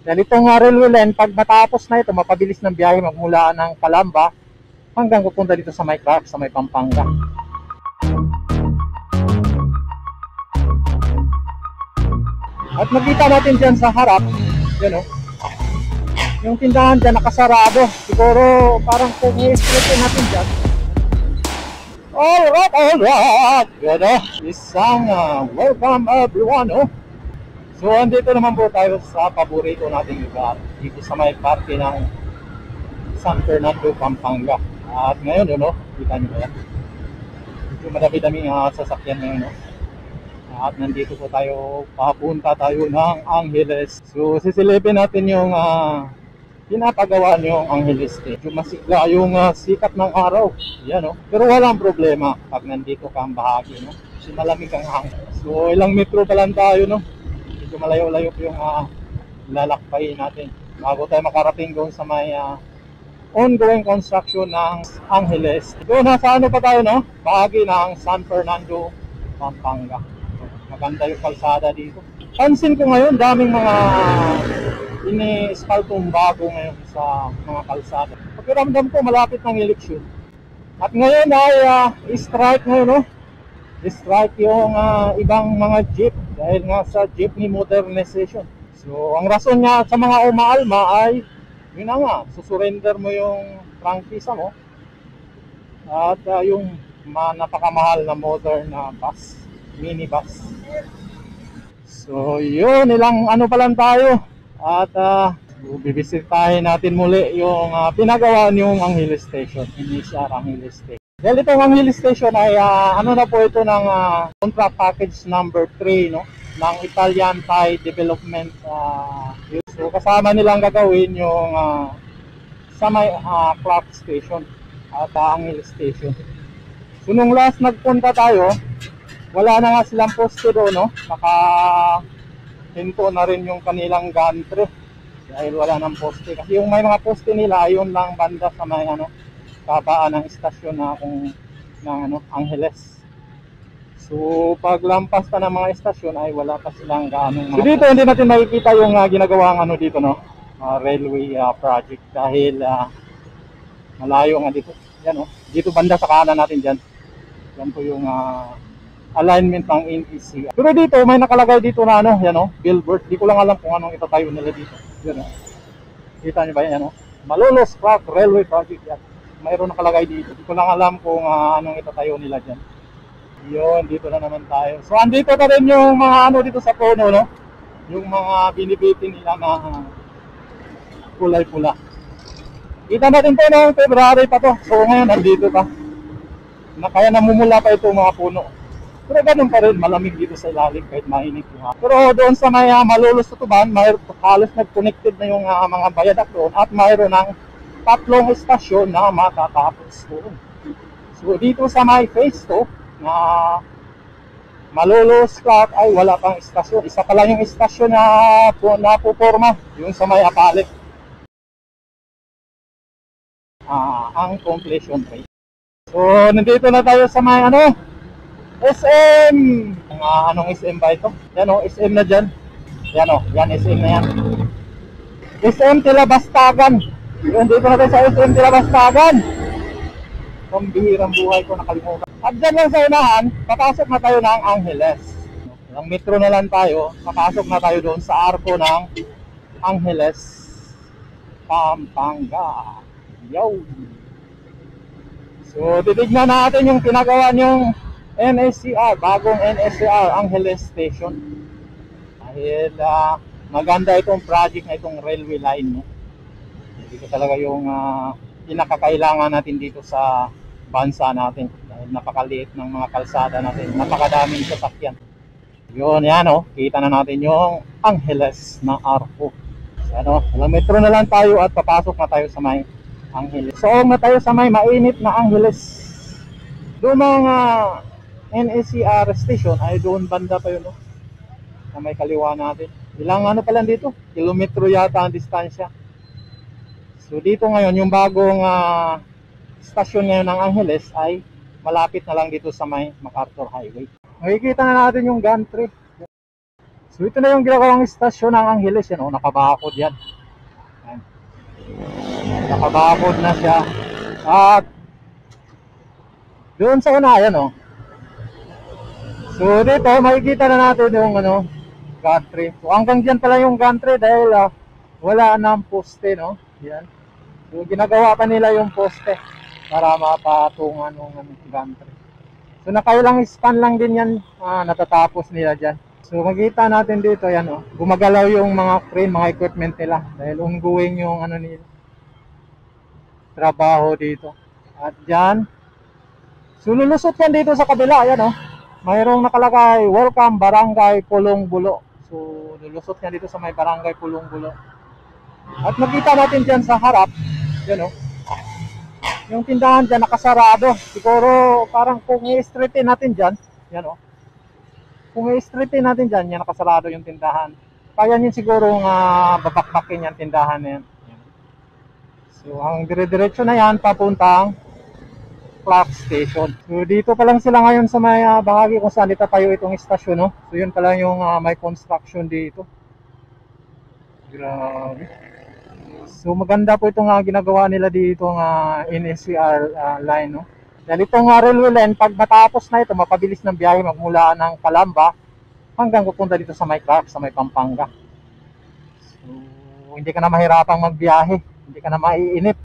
Dahil itong railway line, pag matapos na ito, mapabilis ng biyahe magmula ng Calamba hanggang pupunta dito sa may Clark, sa may Pampanga. At nakita natin dyan sa harap, yun o, yung tindahan dyan nakasarado. Siguro parang kung i-straighten natin dyan. Alright, yun o, isang welcome everyone o. So andito naman po tayo sa paborito nating lugar, dito sa may parke ng San Fernando, Pampanga. At ngayon yun o, kita nyo ba yan? Medyo madami-daming sasakyan ngayon o. At nandito po tayo, papunta tayo ng Angeles. So sisilipin natin yung pinapagawa yung Angeles Station. Masigla yung sikat ng araw. Yan o. Pero walang problema pag nandito ka ang bahagi, no? Kasi malamig ang hangin. So ilang metro pa lang tayo, no? Medyo malayo-layo po yung lalakbayin natin bago tayo makarating doon sa may ongoing construction ng Angeles. So nasa ano pa tayo, no? Bahagi ng San Fernando, Pampanga. Maganda yung kalsada dito. Pansin ko ngayon, daming mga ini-espaltong bago ngayon sa mga kalsada. Pakiramdam ko malapit ng eleksyon. At ngayon ay strike ngayon, no? Strike yung ibang mga jeep dahil nga sa jeepney modernization. So ang rason nga sa mga umaalma ay yun na nga, susurrender mo yung prangkisa mo at yung napakamahal na modern na bus, minibus. So yun, ilang ano pa lang tayo at bibisitahin natin muli yung pinagawa niyong Angeles Station, NCR Angeles Station. Dahil itong Angeles Station ay ano na po ito ng contract package number 3, no, ng Italian Thai Development. So kasama nilang gagawin yung sa may Clark Station at Angeles Station. So nung last nagpunta tayo, wala na nga silang poste doon, no? Nakahinto na rin yung kanilang gantry dahil wala nang poste. Kasi yung may mga poste nila, ayun lang banda sa may kabaan ng istasyon ng Angeles. So paglampas ka ng mga istasyon ay wala pa silang gaanong mga. So dito hindi natin makikita yung ginagawang dito, no? Railway project dahil malayo nga dito. Yan, no? Dito banda sa kanan natin dyan. Yan po yung alignment ng NEC. Pero dito may nakalagay dito na yan o, billboard. Di ko lang alam kung anong itatayo nila dito. Yan o. Kita nyo ba yan o? Malolos Clark Railway Project yan. Mayroon nakalagay dito. Di ko lang alam kung anong itatayo nila dyan. Yun, dito na naman tayo. So andito na rin yung mga dito sa puno, no? Yung mga binibitin nila na kulay-pula. Kita natin to noong February pa to. So ngayon nandito pa. Kaya namumula pa itong mga puno. Pero ganun pa rin, malamig dito sa ilalim kahit mainit yung Pero doon sa may Malolos Tutuban, halos nag-connected na yung mga bayadak doon at mayroon ng 3 estasyon na matatapos doon. So dito sa may phase 2 na Malolos Clark ay wala pang estasyon. Isa pa lang yung estasyon na napuporma, yung sa may Apalit. Ang completion rate. So nandito na tayo sa may SM! Anong SM ba ito? Yan o, SM na dyan. Yan o, yan SM na yan. SM Tilabastagan. Yun, dito na tayo sa SM Tilabastagan. Pambihirang buhay ko, nakalimutan. At dyan lang sa unahan, papasok na tayo ng Angeles. Ang metro na lang tayo, papasok na tayo doon sa arko ng Angeles, Pampanga. Yo! So, titignan natin yung pinagawa niyong NSCR, bagong NSCR Angeles Station. Dahil maganda itong project na itong railway line, no? Dito talaga yung pinakakailangan natin dito sa bansa natin. Dahil napakaliit ng mga kalsada natin, napakadaming sasakyan. Yun, yan o, kita na natin yung Angeles na arko. So, ilang metro na lang tayo at papasok na tayo sa may Angeles. So, na tayo sa may mainit na Angeles. Doon mga NSCR station ay doon banda pa yun, no? Na may kaliwa natin. Ilang pa lang dito? Kilometro yata ang distansya. So dito ngayon, yung bagong stasyon ngayon ng Angeles ay malapit na lang dito sa may MacArthur Highway. Makikita na natin yung gantry. So ito na yung ginagawang istasyon ng Angeles, yan, oh, nakabakod yan. Yan. Nakabakod na siya. At doon sa una, yan, oh. So dito makikita na natin yung ano, gantry. So hanggang diyan pala yung gantry dahil wala nang poste, no. Yan. So ginagawa pa nila yung poste para mapatungan ng ano, gantry. So nakailang span lang din yan natatapos nila diyan. So makita natin dito yan, oh. Gumagalaw yung mga crane, mga equipment nila dahil ongoing yung ano nila trabaho dito. At diyan, so lulusot yan dito sa kabila, yan, oh. Mayroong nakalagay, welcome Barangay Pulong Bulo. So, lulusot niya dito sa may Barangay Pulong Bulo. At nakita natin dyan sa harap, yan, oh. Yung tindahan dyan nakasarado. Siguro parang kung i-straightin natin dyan, yan, oh. Kung i-straightin natin dyan, yan nakasarado yung tindahan. Kaya yun siguro babakbakin yung tindahan na yan. So, ang dire-diretso na yan, papuntang Clark Station. So dito pa lang sila ngayon sa may bahagi kung saan itatayo itong istasyon, no? So yun pa lang yung may construction dito. Grabe. So maganda po itong ginagawa nila dito ng NSCR line, no? Dahil itong railway line, pag matapos na ito, mapabilis ng biyahe magmula ng Calamba hanggang pupunta dito sa may Clark, sa may Pampanga. So hindi ka na mahirapang magbiyahe, hindi ka na maiinip.